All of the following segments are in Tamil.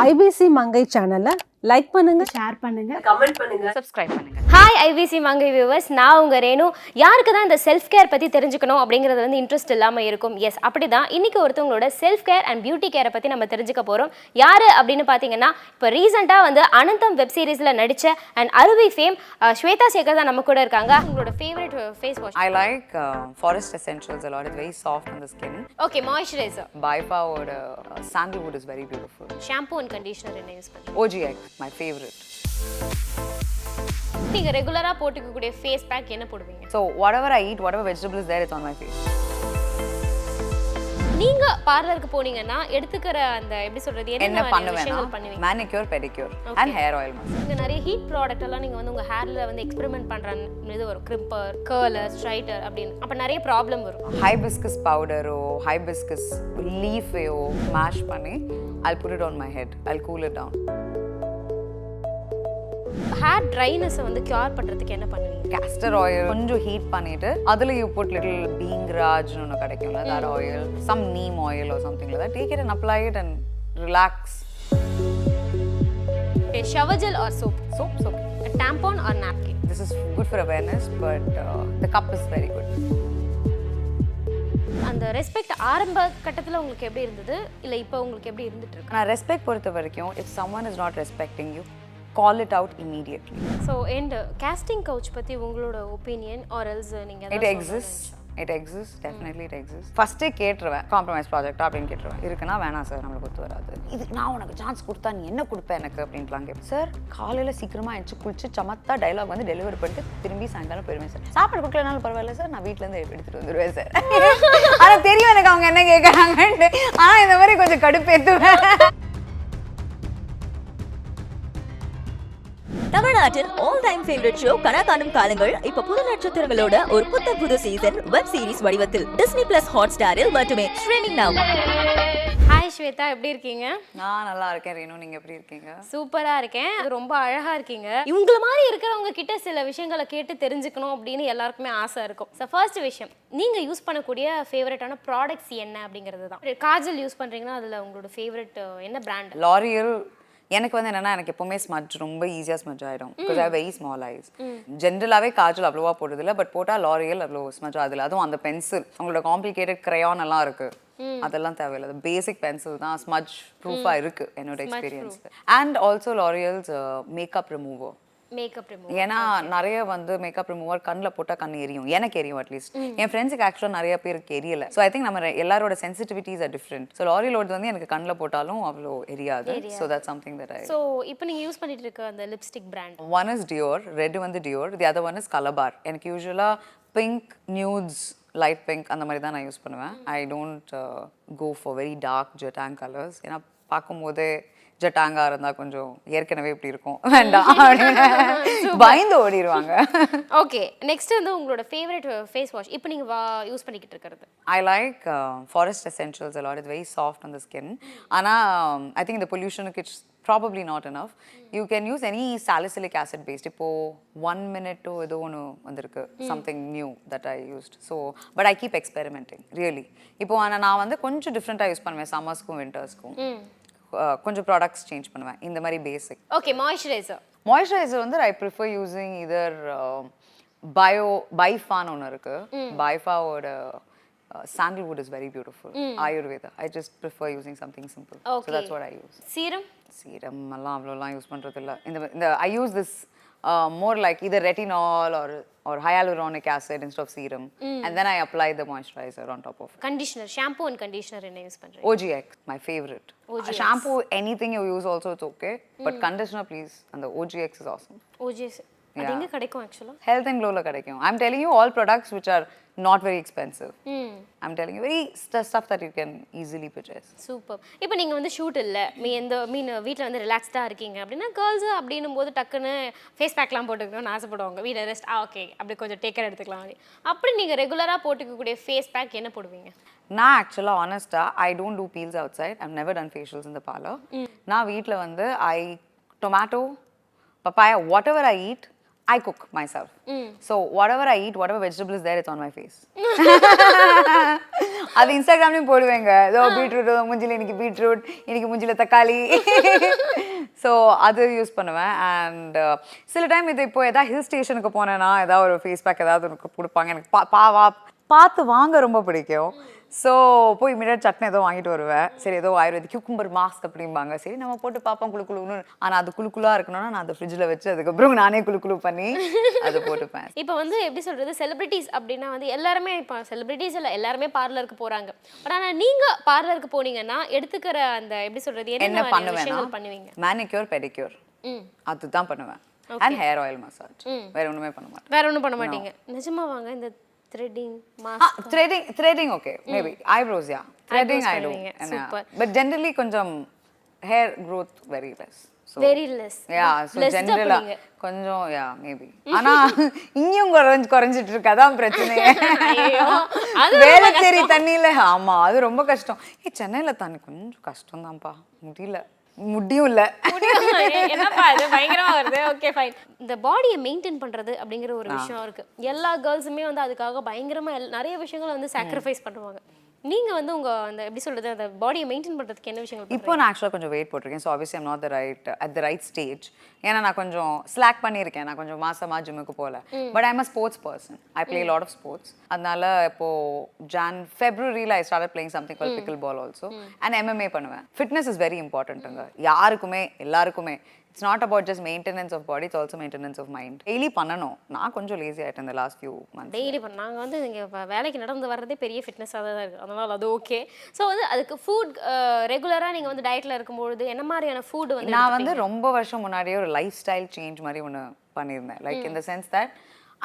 ஐபிசி மங்கை சேனலை லைக் பண்ணுங்க, ஷேர் பண்ணுங்க, கமெண்ட் பண்ணுங்க, சப்ஸ்கிரைப் பண்ணுங்க. ஹாய் ஐபிசி மங்கை வியூவர்ஸ், நான் உங்க ரேணு. யாருக்கு தான் இந்த செல்ஃப் கேர் பத்தி தெரிஞ்சுக்கணும் அப்படிங்கிறது வந்து இன்ட்ரெஸ்ட் இல்லாம இருக்கும். எஸ், அப்படிதான் இன்னைக்கு ஒருத்தவங்களோட செல்ஃப் கேர் அண்ட் பியூட்டி கேரை பத்தி நம்ம தெரிஞ்சுக்க போறோம். யாரு அப்படின்னு பாத்தீங்கன்னா, இப்போ ரீசெண்டா வந்து அனந்தம் வெப் சீரிஸ்ல நடிச்ச அண்ட் அருவி ஃபேம் ஸ்வேதா சேகர் தான் நம்ம கூட இருக்காங்க. உங்களோட favourite face wash? I like Forest Essentials a lot. It's very soft on the skin. Okay, moisturiser By far, sandalwood is very beautiful. Shampoo and conditioner என்ன யூஸ் பண்ணுங்க? OGX, my favorite. நீங்க ரெகுலரா போட்டுக்கக்கூடிய ஃபேஸ் பேக் என்ன போடுவீங்க? So whatever I eat, whatever vegetable is there, it's on my face. நீங்க பார்லருக்கு போனீங்கன்னா எடுத்துக்கிற அந்த எப்படி சொல்றது, என்ன பண்ணுவீங்க? manicure, pedicure and hair oil mask. நீங்க நிறைய ஹீட் ப்ராடக்ட் எல்லாம் நீங்க வந்து உங்க ஹேர்ல வந்து எக்ஸ்பெரிமெண்ட் பண்ற இது வரும், கிரிம்பர், கர்லர், ஸ்ட்ரைட்டர் அப்படின்னு. அப்ப நிறைய ப்ராப்ளம் வரும். Hibiscus powder or hibiscus leaf mash பண்ணி I'll put it on my head. I'll cool it down. Hair dryness வந்து கியூர் பண்றதுக்கு என்ன பண்ணுவீங்க? Castor oil கொஞ்சம் ஹீட் பண்ணிட்டு அதுல you put little beangraj னு ஒன்னு கிடைக்கும்ல, that oil, some neem oil or something like that. Take it and apply it and relax. A shower gel or soap? Soap. A tampon or napkin? This is good for awareness, but the cup is very good. அந்த ரெஸ்பெக்ட் ஆரம்ப கட்டத்துல உங்களுக்கு எப்படி இருந்தது, இல்ல இப்போ உங்களுக்கு எப்படி இருந்துட்டு இருக்கு? நான் ரெஸ்பெக்ட் பொறுத்த வரைக்கும் if someone is not respecting you, call it out immediately. So and casting couch பத்தி உங்களோட opinion or else நீங்க it exists, definitely it exists. First கேட்றேன், காம்ப்ரமைஸ் ப்ராஜெக்ட் அப்படின்னு கேட்றேன். இருக்குனா வேணாம் சார், நம்மளுக்கு ஒத்து வராது. இது நான் உனக்கு சான்ஸ் கொடுத்தா நீ என்ன கொடுப்ப எனக்கு அப்படின்லாம் கேட்பேன். சார் காலையில சீக்கிரமா எந்திச்சு குளிச்சு சமத்தா டயலாக் வந்து டெலிவரி பண்ணிட்டு திரும்பி சாயங்காலம் போயிடுவேன் சார். சாப்பாடு கொடுக்கலனாலும் பரவாயில்ல சார், நான் வீட்ல இருந்து எடுத்துட்டு வந்துடுவேன் சார். ஆனா தெரியும் எனக்கு அவங்க என்ன கேட்கறாங்கன்னு. ஆனா இந்த மாதிரி கொஞ்சம் கடுப்பேத்துவேன். தமிழ்நாட்டின் ஆல் டைம் ஃபேவரட் ஷோ கனா காணும் காலங்கள் இப்ப புது நட்சத்திரங்களோட ஒரு புது சீசன் வெப் சீரிஸ் வடிவத்தில் டிஸ்னி பிளஸ் ஹாட் ஸ்டாரில் மட்டுமே ஸ்ட்ரீமிங் நவ். ஹாய் ஸ்வேதா, எப்படி இருக்கீங்க? நான் நல்லா இருக்கேன் ரேணு, நீங்க எப்படி இருக்கீங்க? சூப்பரா இருக்கேன். ரொம்ப அழகா இருக்கீங்க. இவங்கள மாதிரி இருக்கிறவங்க கிட்ட சில விஷயங்களை கேட்டு தெரிஞ்சுக்கணும் அப்படின்னு எல்லாருக்குமே ஆசை இருக்கும். ஸோ ஃபர்ஸ்ட் விஷயம், நீங்க யூஸ் பண்ணக்கூடிய ஃபேவரட்டான ப்ராடக்ட்ஸ் என்ன அப்படிங்கிறது தான். காஜல் யூஸ் பண்றீங்கன்னா அதுல உங்களோட ஃபேவரட் என்ன பிராண்ட்? L'Oreal. எனக்கு வந்து என்னன்னா, எனக்கு எப்பவுமே ஸ்மட்ச் ரொம்ப ஈஸியா ஸ்மட்ச் ஆயிடும். Because I have very small eyes. ஜென்ரலாவே காஜல் அவ்வளோவா போடுறது இல்லை, பட் போட்டா L'Oreal அவ்வளோ ஸ்மட்ச் ஆகுது. அதுவும் அந்த பென்சில், உங்களோட காம்ப்ளிகேட்டட் கிரையான் எல்லாம் இருக்கு, அதெல்லாம் தேவையில்லை. பேசிக் பென்சில் தான் ஸ்மட்ச் ப்ரூஃபா இருக்கு என்னோட experience. And also L'Oreal's makeup remover. ஏன்னா நிறைய வந்து மேக்கப் ரிமூவர் கண்ணில் போட்டால் கண் எரியும், எனக்கு எரியும் அட்லீஸ்ட். என் ஃப்ரெண்ட்ஸுக்கு ஆக்சுவலாக நிறைய பேருக்கு எரியல. ஸோ ஐ திங்க் நம்ம எல்லாரோட sensitivities are different. So L'Oreal வந்து எனக்கு கண்ணில் போட்டாலும் அவ்வளோ எரியாது. So that something that eye. So இப்போ நீங்கள் யூஸ் பண்ணிட்டு இருக்க அந்த lipstick brand? One is Dior, red வந்து Dior, the other one is Colorbar. எனக்கு யூஸ்வலாக பிங்க், நியூட்ஸ், லைட் பிங்க் அந்த மாதிரி தான் நான் யூஸ் பண்ணுவேன். I don't go for very dark ஜெட்டாங் கலர்ஸ். ஏன்னா பார்க்கும்போதே ஜட்டாங்கா இருந்தா கொஞ்சம் ஏற்கனவே இப்படி இருக்கும், வேண்டாம் அப்படின்னு பயந்து ஓடிடுவாங்க. ஓகே, நெக்ஸ்ட் வந்து உங்களோட ஃபேவரட் ஃபேஸ் வாஷ் இப்போ நீங்க யூஸ் பண்ணிக்கிட்டு இருக்கிறது? I like Forest Essentials a lot. It's very soft on the skin. ஆனா I think the pollution it's probably not enough. You can use any salicylic acid based. இப்போ 1 minute ஏதோ ஒன்று வந்திருக்கு, something new that I used. So but I keep experimenting really. இப்போ நான் வந்து கொஞ்சம் டிஃப்ரெண்ட்டாக யூஸ் பண்ணுவேன், சம்மர்ஸ்க்கும் விண்டர்ஸ்க்கும். கொஞ்சம் ப்ராடக்ட்ஸ் சேஞ்ச் பண்ணுவேன் இந்த மாதிரி பேசிக். ஓகே, மாய்ஸ்சரைசர் வந்து ஐ ப்ரிஃபர் யூசிங் இதர் பைஃபான்னு ஒன்று இருக்கு. பைஃபாவோட sandalwood is very beautiful. Ayurveda. I just prefer using something simple. Okay. So that's what I use. Serum எல்லாம் அவ்வளோலாம் யூஸ் பண்ணுறது இல்லை. இந்த I use this more like either retinol or hyaluronic acid instead of serum, and then I apply the moisturizer on top of it. Conditioner, shampoo and conditioner என்ன யூஸ் பண்றீங்க? OGX, my favorite. Shampoo, anything you use also it's okay, but conditioner please, and the OGX is awesome. OGX அது எங்க கிடைக்கும் actually? Health and Glowல கிடைக்கும். I'm telling you all products which are not very expensive. I'm telling you very stuff that you can easily purchase. Super. இப்போ நீங்க வந்து ஷூட் இல்ல, வீட்ல வந்து ரிலாக்ஸ்டா இருக்கீங்க அப்படின்னா கேர்ள்ஸ் அப்படினும் போது டக்குன்னு ஃபேஸ் பேக்லாம் போட்டுக்கணும்னு ஆசைப்படுவாங்க. வீட்ல ரெஸ்ட் ஓகே அப்படி கொஞ்சம் டேக் கேர் எடுத்துக்கலாம். அப்படி நீங்க ரெகுலரா போட்டுக்கக்கூடிய ஃபேஸ் பேக் என்ன போடுவீங்க? நான் ஆக்சுவலா ஆனஸ்டா I don't do peels outside. I've never done facials in the parlor. நான் வீட்ல வந்து tomato, papaya, whatever I eat I cook myself. So whatever I eat, whatever vegetable is there, it's on my face. அது இன்ஸ்டாகிராம்லயும் போடுவேங்க. ஏதோ பீட்ரூட் மூஞ்சில இன்னைக்கு பீட்ரூட், இன்னைக்கு மூஞ்சில தக்காளி. ஸோ அது யூஸ் பண்ணுவேன். அண்ட் சில டைம் இது இப்போ ஏதாவது ஹில் ஸ்டேஷனுக்கு போனேன்னா ஏதாவது ஒரு ஃபேஸ் பேக் ஏதாவது எனக்கு கொடுப்பாங்க. எனக்கு பார்த்து வாங்க ரொம்ப பிடிக்கும். ஸோ போய் இமீடியட் சட்னி ஏதோ வாங்கிட்டு வருவேன். சரி ஏதோ ஆயுர்வேதிக் கியூக்கும்பர் மாஸ்க் அப்படிம்பாங்க. சரி நம்ம போட்டு பார்ப்போம் குழுன்னு. ஆனால் அது குழுக்குள்ளா இருக்கணும்னா நான் அதை ஃப்ரிட்ஜில் வச்சு அதுக்கப்புறம் நானே குழு பண்ணி அதை போட்டுப்பேன். இப்போ வந்து எப்படி சொல்றது, செலிபிரிட்டிஸ் அப்படின்னா வந்து எல்லாருமே இப்போ செலிபிரிட்டிஸ் இல்லை எல்லாருமே பார்லருக்கு போறாங்க. பட் ஆனால் நீங்க பார்லருக்கு போனீங்கன்னா எடுத்துக்கிற அந்த எப்படி சொல்றது என்ன பண்ணுவீங்க? மேனிக்யூர் பெடிக்யூர் அதுதான் பண்ணுவேன். And hair oil massage. வேற ஒண்ணுமே பண்ண மாட்டேன். வேற ஒன்றும் பண்ண மாட்டீங்க? நிஜமா வாங்க. இந்த threading threading okay maybe eyebrows yeah threading I do super but generally konjam hair growth very less very less yeah so generally konjam yeah maybe ana இன்னும் குறைஞ்சிட்டு இருக்கு. அதான் பிரச்சனையே. வேலை தேடி தண்ணியில ஆமா அது ரொம்ப கஷ்டம். சென்னையில தண்ணி கொஞ்சம் கஷ்டம் தான்ப்பா. முடியும் இல்ல என்னப்பா இது பயங்கரமா வருது. Okay fine. இந்த பாடியை மெயின்டைன் பண்றது அப்படிங்கிற ஒரு விஷயம் இருக்கு. எல்லா கேர்ள்ஸுமே வந்து அதுக்காக பயங்கரமா நிறைய விஷயங்களை வந்து சாக்ரிஃபைஸ் பண்ணுவாங்க. நீங்க வந்து உங்க அந்த எப்படி சொல்றது அந்த பாடியை மெயின்டைன் பண்றதுக்கு என்ன விஷயங்கள்? இப்போ நான் ஆக்சுவலாக கொஞ்சம் வெயிட் போட்டிருக்கேன். So obviously I'm not at the right stage. ஏன்னா நான் கொஞ்சம் ஸ்லாக் பண்ணியிருக்கேன். நான் கொஞ்சம் மாசமா ஜிம்முக்கு போகல. But I'm a sports person. I play lot of sports. அதனால இப்போ ஃபெப்ரவரியில் I start playing something call pickleball also. And MMA பண்ணுவேன். ஃபிட்னஸ் இஸ் வெரி இம்பார்ட்டன்ட்டுங்க யாருக்குமே எல்லாருக்குமே. It's not about just maintenance of body, it's also maintenance of mind. Daily பண்ணணும். நான் கொஞ்சம் லேசி ஆயிட்டேன் இந்த லாஸ்ட் ஃபியூ மந்த்ஸ். டெய்லி பண்ண நாங்கள் வந்து இங்கே வேலைக்கு நடந்து வர்றதே பெரிய ஃபிட்னஸாக தான் இருக்குது. அதனால் அது ஓகே. ஸோ வந்து அதுக்கு ஃபுட் ரெகுலராக நீங்கள் வந்து டயட்டில் இருக்கும்பொழுது என்ன மாதிரியான ஃபுட் வந்து? நான் வந்து ரொம்ப வருஷம் முன்னாடியே ஒரு லைஃப் ஸ்டைல் சேஞ்ச் மாதிரி ஒன்று பண்ணியிருந்தேன். Like in the sense that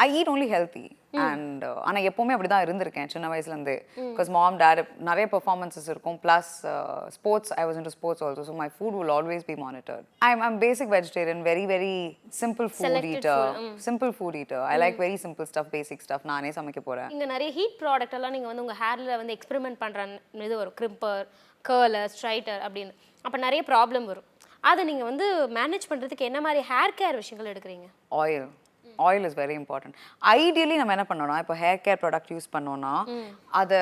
I eat only healthy. And ஆனால் எப்போவுமே அப்படி தான் இருந்திருக்கேன் சின்ன வயசுலேருந்து. பிகாஸ் மாம் டேட் நிறைய பெர்ஃபார்மன்ஸஸ் இருக்கும். Plus sports I was into sports also. So my foot will always be monitored. I'm basic vegetarian. Very simple food eater. I like very simple stuff, basic stuff. நானே சமைக்க போகிறேன். நீங்கள் நிறைய ஹீட் ப்ராடக்ட் எல்லாம் நீங்கள் வந்து உங்கள் ஹேரில் வந்து எக்ஸ்பெரிமெண்ட் பண்ணுற இது வரும். கிரிம்பர், கர்லர், ஸ்ட்ரைட்டர் அப்படின்னு. அப்போ நிறைய ப்ராப்ளம் வரும். அதை நீங்கள் வந்து மேனேஜ் பண்ணுறதுக்கு என்ன மாதிரி ஹேர் கேர் விஷயங்கள் எடுக்கிறீங்க? Oil is very important. Ideally நம்ம என்ன பண்ணோம்னா இப்போ ஹேர் கேர் ப்ராடக்ட் யூஸ் பண்ணோம்னா அதை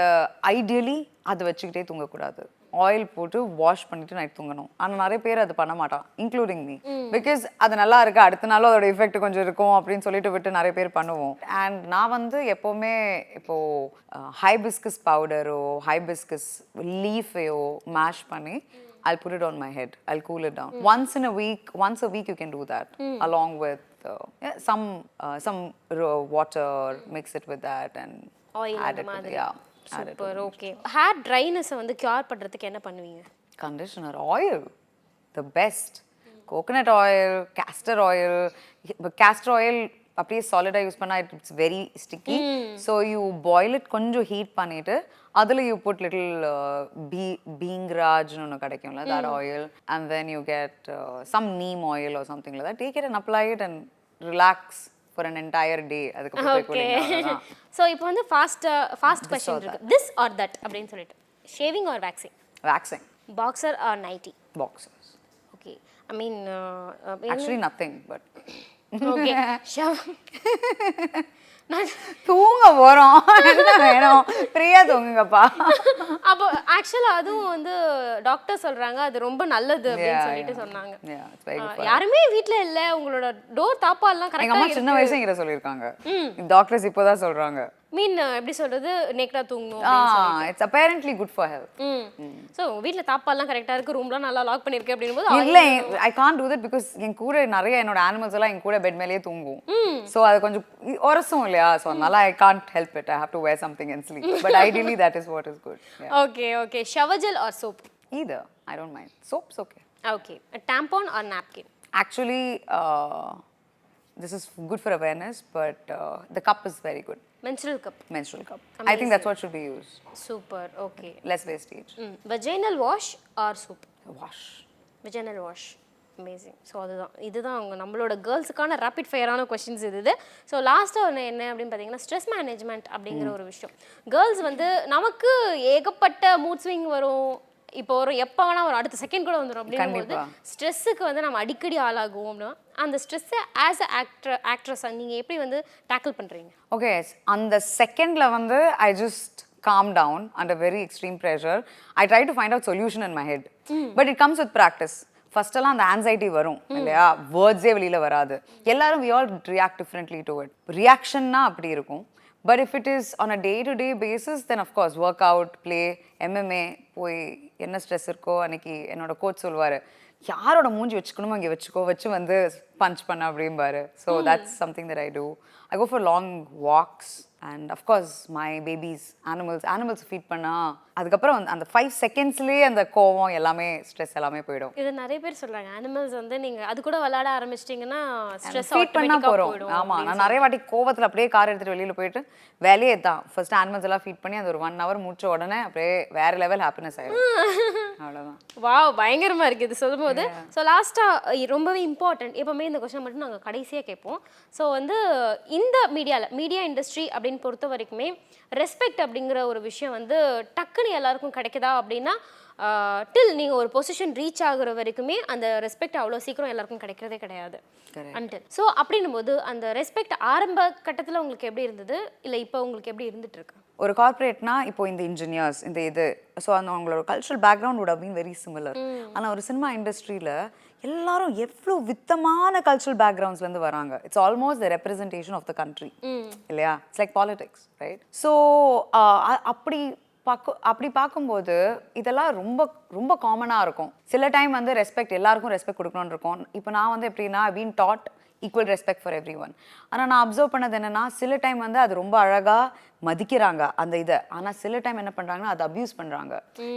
ஐடியலி அதை வச்சுக்கிட்டே தூங்கக்கூடாது. ஆயில் போட்டு வாஷ் பண்ணிட்டு நைட் தூங்கணும். ஆனால் நிறைய பேர் அது பண்ண மாட்டான், இன்க்ளூடிங் மீ. பிகாஸ் அது நல்லா இருக்கு, அடுத்த நாளும் அதோட எஃபெக்ட் கொஞ்சம் இருக்கும் அப்படின்னு சொல்லிட்டு விட்டு நிறைய பேர் பண்ணுவோம். அண்ட் நான் வந்து எப்போவுமே இப்போ ஹைபிஸ்கஸ் பவுடரோ ஹைபிஸ்கஸ் லீஃபையோ மேஷ் பண்ணி I'll put it on my head. I'll cool it down. Once a week you can do that along with some water, mix it with that and oil add it to yeah. Super, okay. Hair dryness வந்து cure பண்றதுக்கு என்ன பண்ணுவீங்க? Conditioner, oil, the best. Coconut oil, castor oil. But castor oil அப்படியே சாலிடா யூஸ் பண்ணா it's very sticky. So you boil it, கொஞ்சம் ஹீட் பண்ணிட்டு அதில் யூ புட் லிட்டில் பீங்ராஜ்னு ஒன்று கிடைக்கும்ல, that oil. And then you get some neem oil or something like that. Take it and apply it and relax for an entire day. அதுக்கப்புறம் ஸோ இப்போ வந்து ஃபாஸ்ட் கொஸ்டின் இருக்கு. திஸ் ஆர் தட் அப்படின்னு சொல்லிட்டு. Shaving or waxing? Waxing. Boxer or nighty? Boxers. Okay. I mean actually nothing but okay. தூங்க போறோம், என்ன வேணும், ஃப்ரீயா தூங்குங்கப்பா. அப்போ ஆக்சுவலா அதுவும் வந்து டாக்டர் சொல்றாங்க அது ரொம்ப நல்லது அப்படின்னு சொல்லிட்டு சொன்னாங்க. யாருமே வீட்ல இல்ல, உங்களோட டோர் தாப்பால்லாம் கரெக்ட்டா இருக்கு. சின்ன வயசுல இங்க சொல்லிருக்காங்க, டாக்டர்ஸ் இப்போதான் சொல்றாங்க. மீன் எப்படி சொல்றது, நேக்கடா தூங்கணும் அப்படின்னு சொல்லிட்டு. It's apparently good for health. So வீட்ல தாப்பால்லாம் கரெக்ட்டா இருக்கு, ரூம்லாம் நல்லா லாக் பண்ணிருக்கேன் அப்படிங்கும்போது இல்ல, I can't do that because என் கூட நிறைய என்னோட அனிமல்ஸ் எல்லாம் என் கூட பெட் மேலேயே தூங்கும். சோ அது கொஞ்சம் ஒரசும் இல்லையா, சோ அதனால I can't help it. I have to wear something and sleep. But ideally that is what is good. Okay. Shower gel or soap? Either. I don't mind. Soap's okay. Okay. A tampon or napkin? Actually, this is good for awareness, but the cup is very good. Menstrual cup. Amazing. I think that's what should be used. Super. Okay. Less wastage. Vaginal wash or soap? Wash. Vaginal wash. Amazing. So இதுதான் அவங்க நம்மளோட கேர்ள்ஸுக்கான ரேபிட் ஃபயரான கொஸ்டின்ஸ் இது. ஸோ லாஸ்ட்டாக ஒன்று என்ன அப்படின்னு பார்த்தீங்கன்னா, ஸ்ட்ரெஸ் மேனேஜ்மெண்ட் அப்படிங்கிற ஒரு விஷயம். கேர்ள்ஸ் வந்து நமக்கு ஏகப்பட்ட மூட் ஸ்விங் வரும், இப்போ ஒரு எப்போ வேணா ஒரு அடுத்த செகண்ட் கூட வந்துடும். அப்படிங்கும்போது ஸ்ட்ரெஸ்ஸுக்கு வந்து நம்ம அடிக்கடி ஆளாகுவோம். அப்படின்னா அந்த ஸ்ட்ரெஸ்ஸை ஆஸ் அ ஆக்ட்ரஸாக நீங்கள் எப்படி வந்து டேக்கிள் பண்ணுறீங்க? ஓகே, அந்த செகண்டில் வந்து I just calm down under very extreme pressure. I try to find out solution in my head. But it comes with practice. First எல்லாம் அந்த anxiety வரும் இல்லையா, வேர்ட்ஸே வெளியில வராது. எல்லாரும் we all react differently to it. Reactionனா அப்படி இருக்கும். But if it is on a day-to-day basis, then of course workout, play, MMA, போய் என்ன ஸ்ட்ரெஸ் இருக்கோ அன்னைக்கு என்னோட கோச் சொல்வாரு, யாரோட மூஞ்சி வச்சுக்கணுமோ அங்கே வச்சுக்கோ, வச்சு வந்து பஞ்ச் பண்ண அப்படிம்பாரு. So that's something that I do. I go for long walks and of course my babies, animals feed பண்ணா அதுக்கப்புறம் அந்த 5 செகண்ட்ஸ்லேயே அந்த கோவம் எல்லாமே ஸ்ட்ரெஸ் எல்லாமே போயிடும். இது நிறைய பேர் சொல்றாங்க அனிமல்ஸ் வந்து நீங்க அது கூட விளையாட ஆரம்பிச்சிட்டீங்கன்னா ஸ்ட்ரெஸ் ஃபீட் பண்ணா போறோம். ஆமா, நான் நிறைய வாட்டி கோவத்துல அப்படியே கார் எடுத்துட்டு வெளியில போயிட்டு வேலையே தான் ஃபர்ஸ்ட் அனிமல்ஸ் எல்லாம் ஃபீட் பண்ணி அந்த ஒரு 1 hour முடிச்ச உடனே அப்படியே வேற லெவல் ஹாப்பினஸ் ஆயிடும். அவ்வளவுதான். வாவ், பயங்கரமா இருக்கு இது சொல்லும்போது. ஸோ லாஸ்டா ரொம்பவே இம்பார்ட்டன்ட், எப்பவுமே இந்த கொஸ்டின் மட்டும் நாங்கள் கடைசியாக கேட்போம். ஸோ வந்து இந்த மீடியா இண்டஸ்ட்ரி அப்படின்னு பொறுத்த வரைக்குமே ரெஸ்பெக்ட் அப்படிங்கிற ஒரு விஷயம் வந்து டக்குன்னு எல்லாருக்கும் கிடைக்குதா அப்படின்னா டில் நீங்கள் ஒரு பொசிஷன் ரீச் ஆகுற வரைக்குமே அந்த ரெஸ்பெக்ட் அவ்வளோ சீக்கிரம் எல்லாருக்கும் கிடைக்கிறதே கிடையாது. அன்டில் ஸோ அப்படின்னும் போது அந்த ரெஸ்பெக்ட் ஆரம்ப கட்டத்தில் உங்களுக்கு எப்படி இருந்தது, இல்லை இப்போ உங்களுக்கு எப்படி இருந்துட்டு இருக்கு? ஒரு கார்பரேட்னா இப்போ இந்த இன்ஜினியர்ஸ் இந்த இது ஸோ அந்த அவங்களோட cultural background would have been very similar. ஆனால் ஒரு சினிமா இண்டஸ்ட்ரியில் எல்லாரும் எவ்வளோ வித்தமான கல்ச்சுரல் பேக்ரவுண்ட்ஸ்லேருந்து வராங்க. It's almost the representation of the country இல்லையா? It's like politics, right? So அப்படி பார்க்கும்போது இதெல்லாம் ரொம்ப ரொம்ப காமனாக இருக்கும். சில டைம் வந்து ரெஸ்பெக்ட் எல்லாருக்கும் ரெஸ்பெக்ட் கொடுக்கணும்னு இருக்கும். இப்போ நான் வந்து எப்படின்னா been dot equal respect for every one. ஆனால் நான் அப்சர்வ் பண்ணது என்னன்னா சில டைம் வந்து அது ரொம்ப அழகாக மதிக்கிறாங்க அந்த இதை, ஆனால் சில டைம் என்ன பண்ணுறாங்கன்னா அதை அப்யூஸ் பண்ணுறாங்க,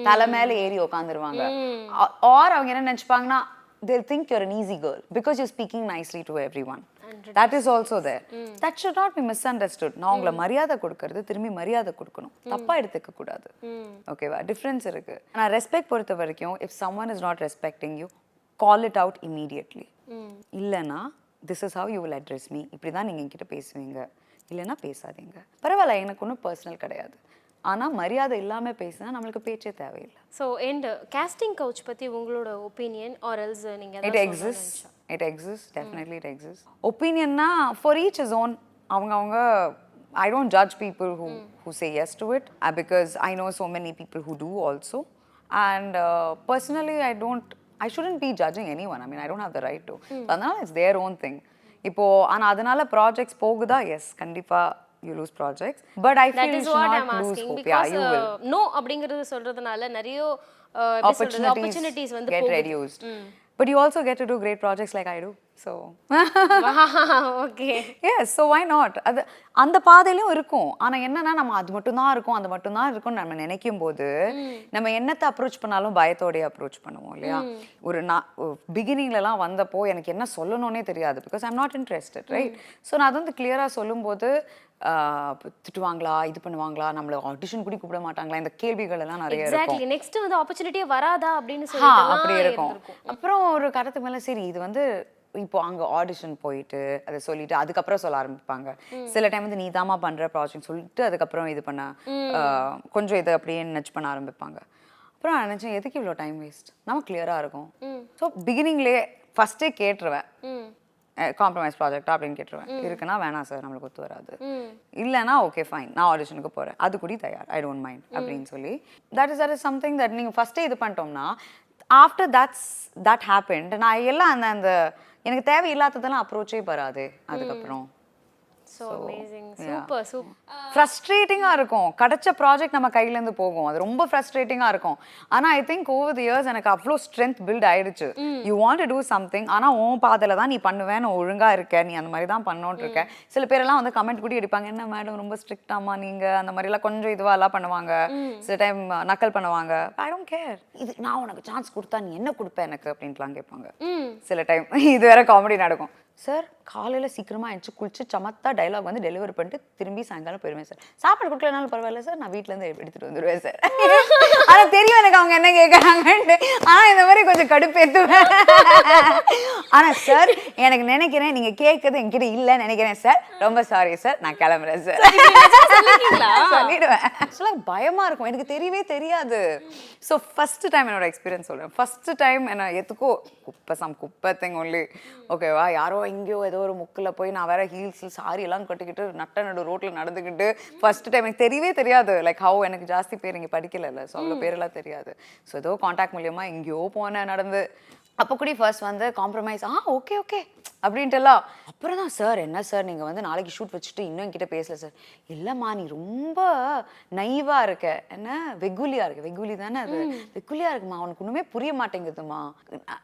தலை மேலே ஏறி உட்காந்துருவாங்க. ஆர் அவங்க என்ன நினச்சிப்பாங்கன்னா they'll think you're an easy girl because you're speaking nicely to everyone. 100%. That is also there. That should not be misunderstood. நான் உங்களை மரியாதை கொடுக்கறது திரும்பி மரியாதை கொடுக்கணும், தப்பா எடுத்துக்க கூடாது. ஓகேவா? டிஃபரன்ஸ் இருக்கு. நான் ரெஸ்பெக்ட் பொறுத்த வரைக்கும் if someone is not respecting you, call it out immediately. இல்லைன்னா this is how you will address me, இப்படி தான் நீங்கள் என்கிட்ட பேசுவீங்க, இல்லைன்னா பேசாதீங்க. பரவாயில்ல, எனக்கு ஒன்றும் பர்சனல் கிடையாது. ஆனால் மரியாதை இல்லாமல் பேசினா நம்மளுக்கு பேச்சே தேவையில்லை. ஸோ அண்ட் கேஸ்டிங் கவுச் பற்றி உங்களோட ஒப்பீனியன் ஆர் எல்ஸ் நீங்கள்? It exist definitely it exist. ஒப்பீனியன்னா ஃபார் ஈச் இஸ் ஓன். அவங்க I don't judge people who say yes to it because I know so many people who do also. And personally I shouldn't be judging anyone. I mean, I don't have the right to. அதனால it's their own thing. இப்போ ஆனால் அதனால ப்ராஜெக்ட்ஸ் போகுதா? எஸ், கண்டிப்பாக you lose projects, but I feel you should not lose hope. Yeah, you will. No அப்படிங்கிறது சொல்றதுனால நிறைய opportunities வந்து get reduced. But you also get to do great projects like I do. So okay. Yes, so why not? அது அந்த பாதையிலும் இருக்கும். ஆனா என்னன்னா நம்ம அது மட்டும் தான் இருக்கும், அது மட்டும் தான் இருக்கும் நம்ம நினைக்கும் போது நம்ம என்னத்தை அப்ரோச் பண்ணாலும் பயத்தோடய அப்ரோச் பண்ணுவோம் இல்லையா? ஒரு பிகினிங்லலாம் வந்தப்போ எனக்கு என்ன சொல்லணும்னே தெரியாது because I'm not interested, right? So நான் அது வந்து கிளியரா சொல்லும்போது திட்டுவாங்களா, இது பண்ணுவாங்களா, நம்மள ஆடிஷன் கூட கூப்பிட மாட்டாங்களா, இந்த கேள்விகள் எல்லாம் நிறைய இருக்கும். எக்ஸாக்ட்லி. நெக்ஸ்ட் வந்து ஆப்பர்ச்சுனிட்டியே வராதா அப்படின்னு சொல்லிட்டு அப்படி இருக்கும். அப்புறம் ஒரு கருத்துக்கு மேல சரி இது வந்து இப்போ அங்க ஆடிஷன் போயிட்டு அதை சொல்லிட்டு அதுக்கப்புறம் சொல்ல ஆரம்பிப்பாங்க. சில டைம் வந்து நீ தாமா பண்ற ப்ராஜெக்ட் சொல்லிட்டு அதுக்கப்புறம் இது பண்ண கொஞ்சம் இதை அப்படியே நினைச்சு பண்ண ஆரம்பிப்பாங்க. அப்புறம் நான் நினைச்சேன் எதுக்கு இவ்வளோ டைம் வேஸ்ட், நம்ம கிளியரா இருக்கும். ஸோ பிகினிங்லேயே ஃபர்ஸ்டே கேட்டுருவேன், காம்ப்ரமைஸ் ப்ராஜெக்டா அப்படின்னு கேட்டுருவேன். இருக்குன்னா வேணாம் சார், நம்மளுக்கு ஒத்து வராது, இல்லைன்னா ஓகே ஃபைன் நான் ஆடிஷனுக்கு போகிறேன், அது கூட தயார், ஐ டோன்ட் மைண்ட் அப்படின்னு சொல்லி தட் இஸ் சம்திங் தட் நீங்கள் ஃபஸ்ட்டே இது பண்ணிட்டோம்னா ஆஃப்டர் தட் ஹேப்பன்ட் நான் எல்லாம் அந்த எனக்கு தேவையில்லாததெல்லாம் அப்ரோச்சே வராது அதுக்கப்புறம். So amazing. Super. ஃப்ரஸ்ட்ரேட்டிங்கா இருக்கும். கிடைச்ச ப்ராஜெக்ட் நம்ம கையில இருந்து போகும், அது ரொம்ப ஃப்ரஸ்ட்ரேட்டிங்கா இருக்கும். ஆனா I think over the years எனக்கு அவ்வளோ ஸ்ட்ரென்த் பில்ட் ஆயிடுச்சு. You want to do something, ஆனா உன் பாதையில தான் நீ பண்ணுவேன்னு ஒழுங்கா இருக்க, நீ அந்த மாதிரி தான் பண்ணோன்னு இருக்க. சில பேரெல்லாம் வந்து கமெண்ட் கூட அடிப்பாங்க, என்ன மேடம் ரொம்ப ஸ்ட்ரிக்டாமா நீங்க, அந்த மாதிரிலாம் கொஞ்சம் இதுவா எல்லாம் பண்ணுவாங்க. சில டைம் நக்கல் பண்ணுவாங்க. ஐ டோன்ட் கேர், இது நான் உனக்கு சான்ஸ் கொடுத்தா நீ என்ன கொடுப்ப எனக்கு அப்படின்ட்டுலாம் கேட்பாங்க. சில டைம் இது வேற காமெடி நடக்கும். சார் காலையில் சீக்கிரமாக எழுந்து குளிச்சு சமத்தா டைலாக் வந்து டெலிவரி பண்ணிட்டு திரும்பி சாயங்காலம் போயிடுவேன் சார். சாப்பாடு கொடுக்கலனாலும் பரவாயில்ல சார், நான் வீட்டிலேருந்து எடுத்துகிட்டு வந்துடுவேன் சார். ஆனா தெரியும் எனக்கு அவங்க என்ன கேட்கறாங்கன்னு. ஆனா இந்த மாதிரி கொஞ்சம் கடுப்பேத்துவேன். ஆனா சார் எனக்கு நினைக்கிறேன் நீங்க கேட்கறது என்கிட்ட இல்ல நினைக்கிறேன் சார், ரொம்ப சாரி சார், நான் கிளம்புறேன் சார் சொல்லிடுவேன். ஆக்சுவலா பயமா இருக்கும், எனக்கு தெரியவே தெரியாது. ஸோ ஃபர்ஸ்ட் டைம் என்னோட எக்ஸ்பீரியன்ஸ் சொல்றேன். ஃபர்ஸ்ட் டைம் என்ன எதுக்கோ குப்பை திங் ஒன்லி, ஓகேவா, யாரோ எங்கேயோ ஏதோ ஒரு முக்கில் போய் நான் வேற ஹீல்ஸ் சாரி எல்லாம் கட்டிக்கிட்டு நடு ரோட்ல நடந்துக்கிட்டு ஃபர்ஸ்ட் டைம் எனக்கு தெரியவே தெரியாது. லைக் ஹவு எனக்கு ஜாஸ்தி பேர் இங்கே படிக்கல, ஸோ அவ்வளோ பேரெல்லாம் தெரியாது. ஸோ ஏதோ காண்டாக்ட் மூலியமா எங்கேயோ போனேன் நடந்து. அப்போ கூட ஃபர்ஸ்ட் வந்து காம்ப்ரமைஸ், ஓகே ஓகே அப்படின்ட்டுலாம். அப்புறம் தான் சார் என்ன சார் நீங்கள் வந்து நாளைக்கு ஷூட் வச்சுட்டு இன்னும் என்கிட்ட பேசல சார். இல்லைம்மா நீ ரொம்ப நைவா இருக்க, என்ன வெகுலியா இருக்கு, வெகுலி தானே அது, வெகுலியா இருக்குமா, அவனுக்கு ஒன்றுமே புரிய மாட்டேங்குதுமா.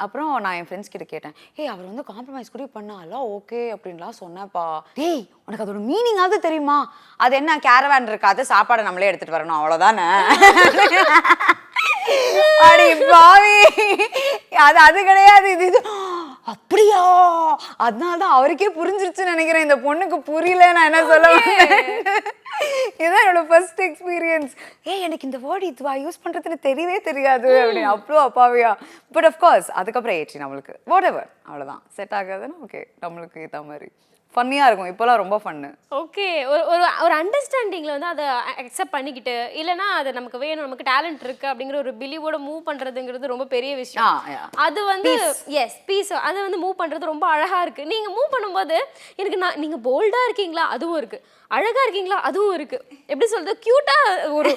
அப்புறம் நான் என் ஃப்ரெண்ட்ஸ் கிட்ட கேட்டேன், அவர் வந்து காம்ப்ரமைஸ் கூட பண்ணாலாம் ஓகே அப்படின்லாம் சொன்னேன்ப்பா. டேய் உனக்கு அதோட மீனிங்காவது தெரியுமா, அது என்ன கேரவேன் இருக்காது, சாப்பாடை நம்மளே எடுத்துட்டு வரணும் அவ்வளோதானே. அடி பாவி, அது கிடையாது இது அப்படியா, அதனாலதான் அவருக்கே புரிஞ்சிருச்சுன்னு நினைக்கிறேன், இந்த பொண்ணுக்கு புரியல நான் என்ன சொல்ல வந்தேன். இதுதான் என்னோட ஃபர்ஸ்ட் எக்ஸ்பீரியன்ஸ். எனக்கு இந்த வேர்டு இதுவா யூஸ் பண்றதுன்னு தெரியவே தெரியாது அப்படின்னு அவ்வளோ அப்பாவியா. பட் அஃப்கோர்ஸ் அதுக்கப்புறம் ஏற்றி நம்மளுக்கு வாட் எவர் அவ்வளோதான் செட் ஆகாதுன்னு ஓகே, நம்மளுக்கு ஏற்ற மாதிரி ஃபன்னியாக இருக்கும். இப்போலாம் ரொம்ப ஃபன்னு. ஓகே, ஒரு அண்டர்ஸ்டாண்டிங்கில் வந்து அதை அக்செப்ட் பண்ணிக்கிட்டு, இல்லைனா அது நமக்கு வேணும், நமக்கு டேலண்ட் இருக்குது அப்படிங்கிற ஒரு பிலீவோட மூவ் பண்ணுறதுங்கிறது ரொம்ப பெரிய விஷயம். அது வந்து எஸ் பீஸ், அதை வந்து மூவ் பண்ணுறது ரொம்ப அழகாக இருக்குது. நீங்கள் மூவ் பண்ணும்போது எனக்கு நீங்கள் போல்டாக இருக்கீங்களா அதுவும் இருக்குது, அழகாக இருக்கீங்களா அதுவும் இருக்குது, எப்படி சொல்கிறது, க்யூட்டாக ஒரு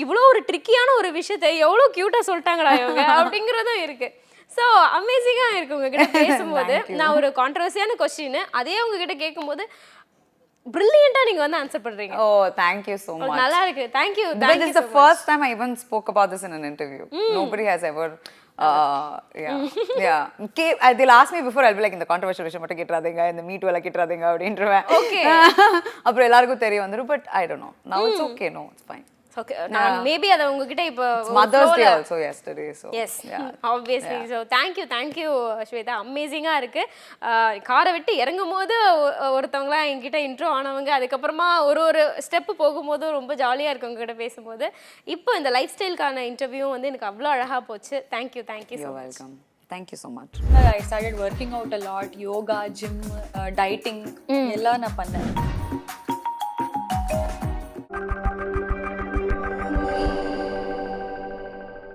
இவ்வளோ ஒரு ட்ரிக்கியான ஒரு விஷயத்தை எவ்வளோ க்யூட்டாக சொல்லிட்டாங்களா இவங்க அப்படிங்கிறதும் இருக்குது. ஸோ அமேசிங்காக இருக்குது உங்ககிட்ட பேசும்போது. நான் ஒரு கான்ட்ரவர்சியான கொஸ்டின் அதே உங்ககிட்ட கேட்கும்போது brilliant-ஆ நீங்க வந்து ஆன்சர் பண்றீங்க. Oh, thank you so much. நல்லா இருக்கு. Thank you. This is the first time I even spoke about this in an interview. Nobody has ever yeah. They'll ask me before, I'll be like, இந்த controversial விஷயம் மட்டும் கேட்றாதீங்க, இந்த மீட் வேலை கேட்றாதீங்க அப்படின்றேன். Okay. அப்புறம் எல்லாருக்கும் தெரிய வந்துரும். But I don't know. Now it's okay. No, it's fine. Okay, நான் மேபி அத உங்ககிட்ட இப்ப Mother's Day also yesterday, so yes, obviously. So thank you Shwetha, அமேசிங்கா இருக்கு. காரை விட்டு இறங்கும்போது ஒருத்தவங்களா என்கிட்ட இன்ட்ரோ ஆனவங்க, அதுக்கப்புறமா ஒரு ஸ்டெப் போகும்போது ரொம்ப ஜாலியா இருக்கு உங்ககிட்ட பேசும்போது. இப்போ இந்த லைஃப் ஸ்டைலுக்கான இன்டர்வியூ வந்து எனக்கு அவ்வளோ அழகா போச்சு. Thank you so much. You're welcome. Thank you so much. I started working out a lot, yoga, gym, dieting, எல்லாம் நான் பண்ணேன்.